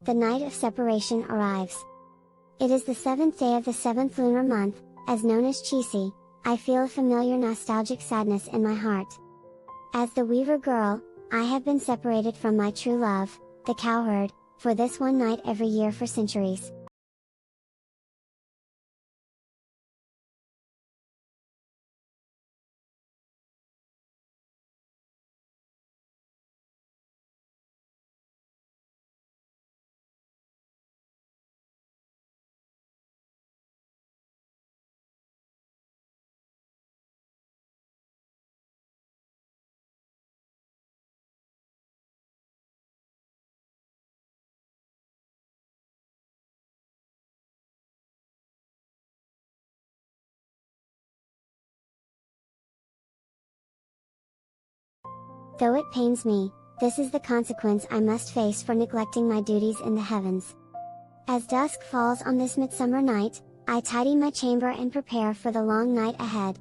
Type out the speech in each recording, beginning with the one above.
The night of separation arrives. It is the 7th day of the 7th lunar month, as known as Qixi. I feel a familiar nostalgic sadness in my heart. As the weaver girl, I have been separated from my true love, the cowherd, for this one night every year for centuries. Though it pains me, this is the consequence I must face for neglecting my duties in the heavens. As dusk falls on this midsummer night, I tidy my chamber and prepare for the long night ahead.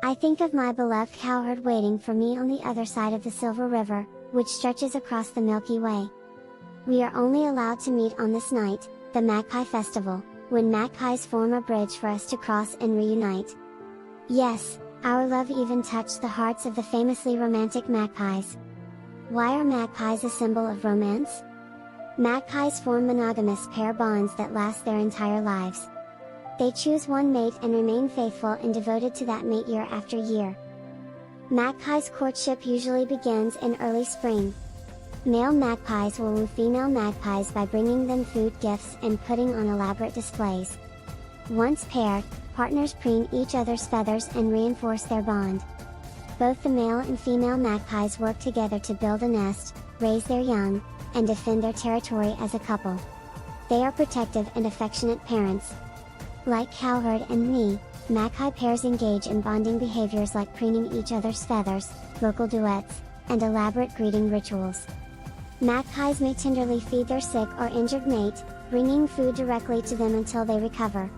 I think of my beloved cowherd waiting for me on the other side of the Silver River, which stretches across the Milky Way. We are only allowed to meet on this night, the Magpie Festival, when magpies form a bridge for us to cross and reunite. Yes, our love even touched the hearts of the famously romantic magpies. Why are magpies a symbol of romance? Magpies form monogamous pair bonds that last their entire lives. They choose one mate and remain faithful and devoted to that mate year after year. Magpies' courtship usually begins in early spring. Male magpies will woo female magpies by bringing them food gifts and putting on elaborate displays. Once paired, partners preen each other's feathers and reinforce their bond. Both the male and female magpies work together to build a nest, raise their young, and defend their territory as a couple. They are protective and affectionate parents. Like cowherd and me, magpie pairs engage in bonding behaviors like preening each other's feathers, vocal duets, and elaborate greeting rituals. Magpies may tenderly feed their sick or injured mate, bringing food directly to them until they recover.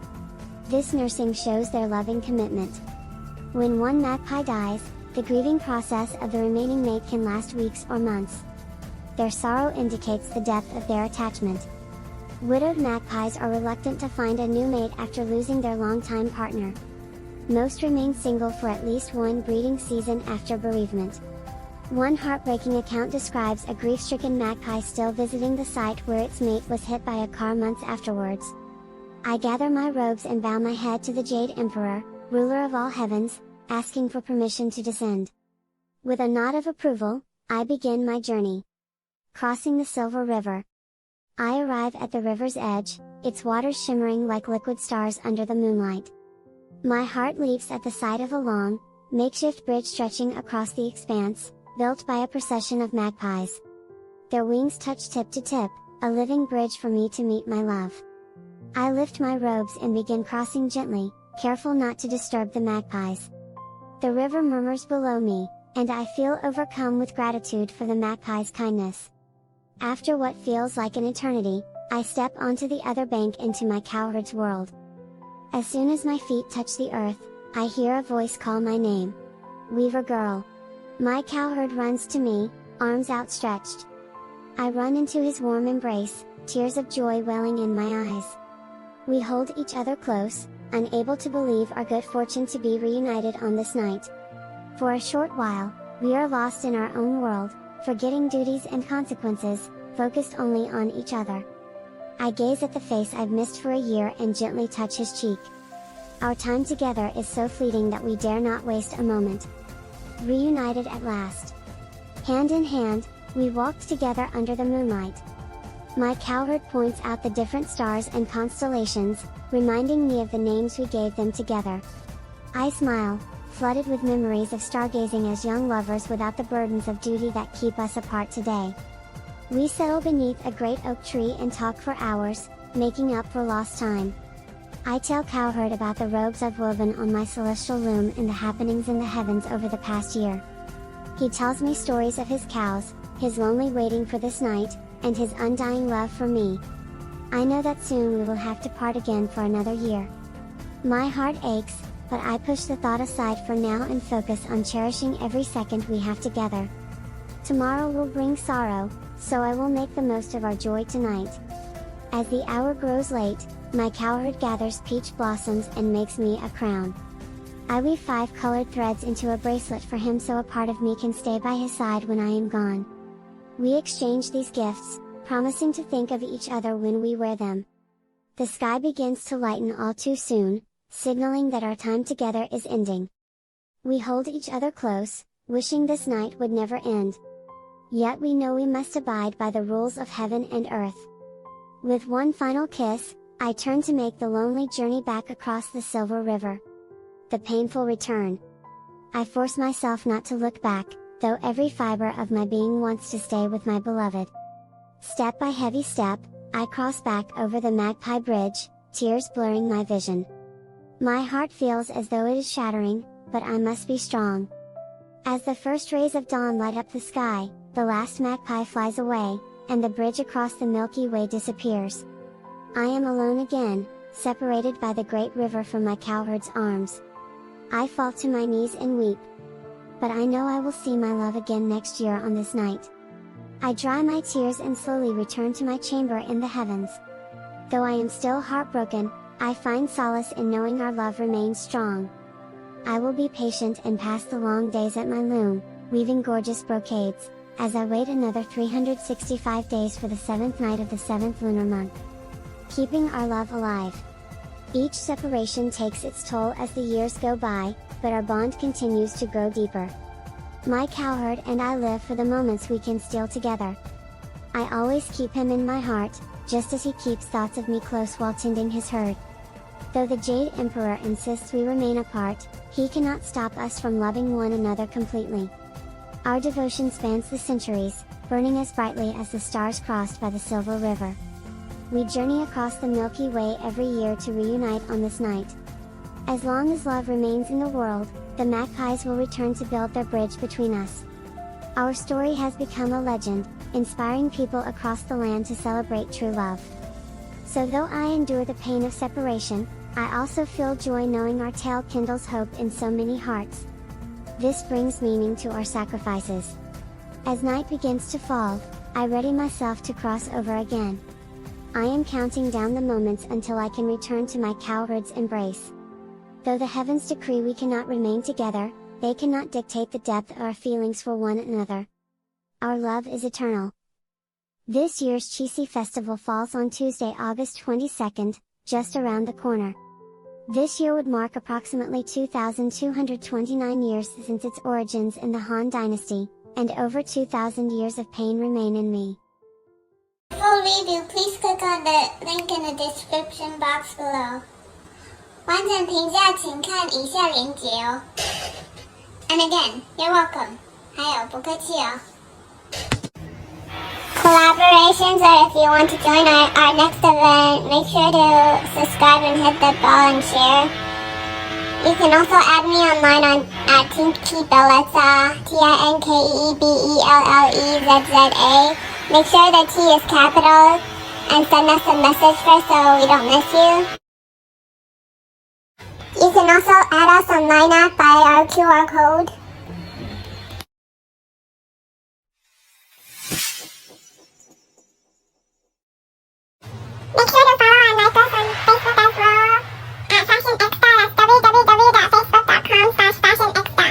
This nursing shows their loving commitment. When one magpie dies, the grieving process of the remaining mate can last weeks or months. Their sorrow indicates the depth of their attachment. Widowed magpies are reluctant to find a new mate after losing their longtime partner. Most remain single for at least one breeding season after bereavement. One heartbreaking account describes a grief-stricken magpie still visiting the site where its mate was hit by a car months afterwards. I gather my robes and bow my head to the Jade-Emperor, ruler of all heavens, asking for permission to descend. With a nod of approval, I begin my journey. Crossing the Silver River. I arrive at the river's edge, its waters shimmering like liquid stars under the moonlight. My heart leaps at the sight of a long, makeshift bridge stretching across the expanse, built by a procession of magpies. Their wings touch tip to tip, a living bridge for me to meet my love. I lift my robes and begin crossing gently, careful not to disturb the magpies. The river murmurs below me, and I feel overcome with gratitude for the magpie's kindness. After what feels like an eternity, I step onto the other bank into my cowherd's world. As soon as my feet touch the earth, I hear a voice call my name. Weaver girl. My cowherd runs to me, arms outstretched. I run into his warm embrace, tears of joy welling in my eyes. We hold each other close, unable to believe our good fortune to be reunited on this night. For a short while, we are lost in our own world, forgetting duties and consequences, focused only on each other. I gaze at the face I've missed for a year and gently touch his cheek. Our time together is so fleeting that we dare not waste a moment. Reunited at last. Hand in hand, we walked together under the moonlight. My cowherd points out the different stars and constellations, reminding me of the names we gave them together. I smile, flooded with memories of stargazing as young lovers without the burdens of duty that keep us apart today. We settle beneath a great oak tree and talk for hours, making up for lost time. I tell cowherd about the robes I've woven on my celestial loom and the happenings in the heavens over the past year. He tells me stories of his cows, his lonely waiting for this night, and his undying love for me. I know that soon we will have to part again for another year. My heart aches, but I push the thought aside for now and focus on cherishing every second we have together. Tomorrow will bring sorrow, so I will make the most of our joy tonight. As the hour grows late, my cowherd gathers peach blossoms and makes me a crown. I weave 5 colored threads into a bracelet for him so a part of me can stay by his side when I am gone. We exchange these gifts, promising to think of each other when we wear them. The sky begins to lighten all too soon, signaling that our time together is ending. We hold each other close, wishing this night would never end. Yet we know we must abide by the rules of heaven and earth. With one final kiss, I turn to make the lonely journey back across the Silver River. The painful return. I force myself not to look back, though every fiber of my being wants to stay with my beloved. Step by heavy step, I cross back over the Magpie Bridge, tears blurring my vision. My heart feels as though it is shattering, but I must be strong. As the first rays of dawn light up the sky, the last magpie flies away, and the bridge across the Milky Way disappears. I am alone again, separated by the great river from my cowherd's arms. I fall to my knees and weep. But I know I will see my love again next year on this night. I dry my tears and slowly return to my chamber in the heavens. Though I am still heartbroken, I find solace in knowing our love remains strong. I will be patient and pass the long days at my loom, weaving gorgeous brocades, as I wait another 365 days for the 7th night of the 7th lunar month. Keeping our love alive. Each separation takes its toll as the years go by, but our bond continues to grow deeper. My cowherd and I live for the moments we can steal together. I always keep him in my heart, just as he keeps thoughts of me close while tending his herd. Though the Jade-Emperor insists we remain apart, he cannot stop us from loving one another completely. Our devotion spans the centuries, burning as brightly as the stars crossed by the Silver River. We journey across the Milky Way every year to reunite on this night. As long as love remains in the world, the magpies will return to build their bridge between us. Our story has become a legend, inspiring people across the land to celebrate true love. So though I endure the pain of separation, I also feel joy knowing our tale kindles hope in so many hearts. This brings meaning to our sacrifices. As night begins to fall, I ready myself to cross over again. I am counting down the moments until I can return to my cowherd's embrace. Though the heavens decree we cannot remain together, they cannot dictate the depth of our feelings for one another. Our love is eternal. This year's Qixi festival falls on Tuesday, August 22nd, just around the corner. This year would mark approximately 2,229 years since its origins in the Han Dynasty, and over 2,000 years of pain remain in me. Full review, please click on the link in the description box below. 完整评价请看以下连结哦。And again, you're welcome. 还有不客气哦。Collaborations, or if you want to join our next event, make sure to subscribe and hit the bell and share. You can also add me online at Tinkeebellezza, Tinkeebellezza. Make sure the T is capital, and send us a message first so we don't miss you. You can also add us online by our QR code. Make sure to follow and like us on Facebook as well at fashionecsta. That's www.facebook.com/fashionecsta.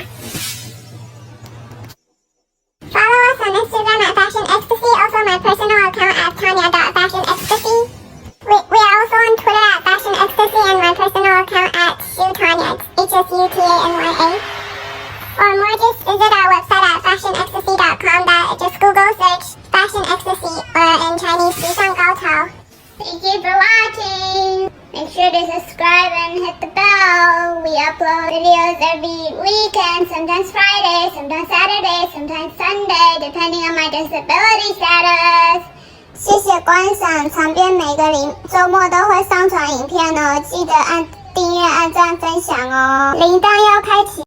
Follow us on Instagram at fashionecstasy, also my personal account at tanya.fashionecstasy. We are also on Twitter at fashionecstasy and my personal account at shutanya, HSUTANYA. For more, just visit our website at fashionecstasy.com. Just Google search Fashion Ecstasy or in Chinese, 时尚高潮. Thank you for watching! Make sure to subscribe and hit the bell. We upload videos every weekend, sometimes Friday, sometimes Saturday, sometimes Sunday, depending on my disability status. 谢谢观赏，长编每个周末都会上传影片哦，记得按订阅、按赞、分享哦，铃铛要开启。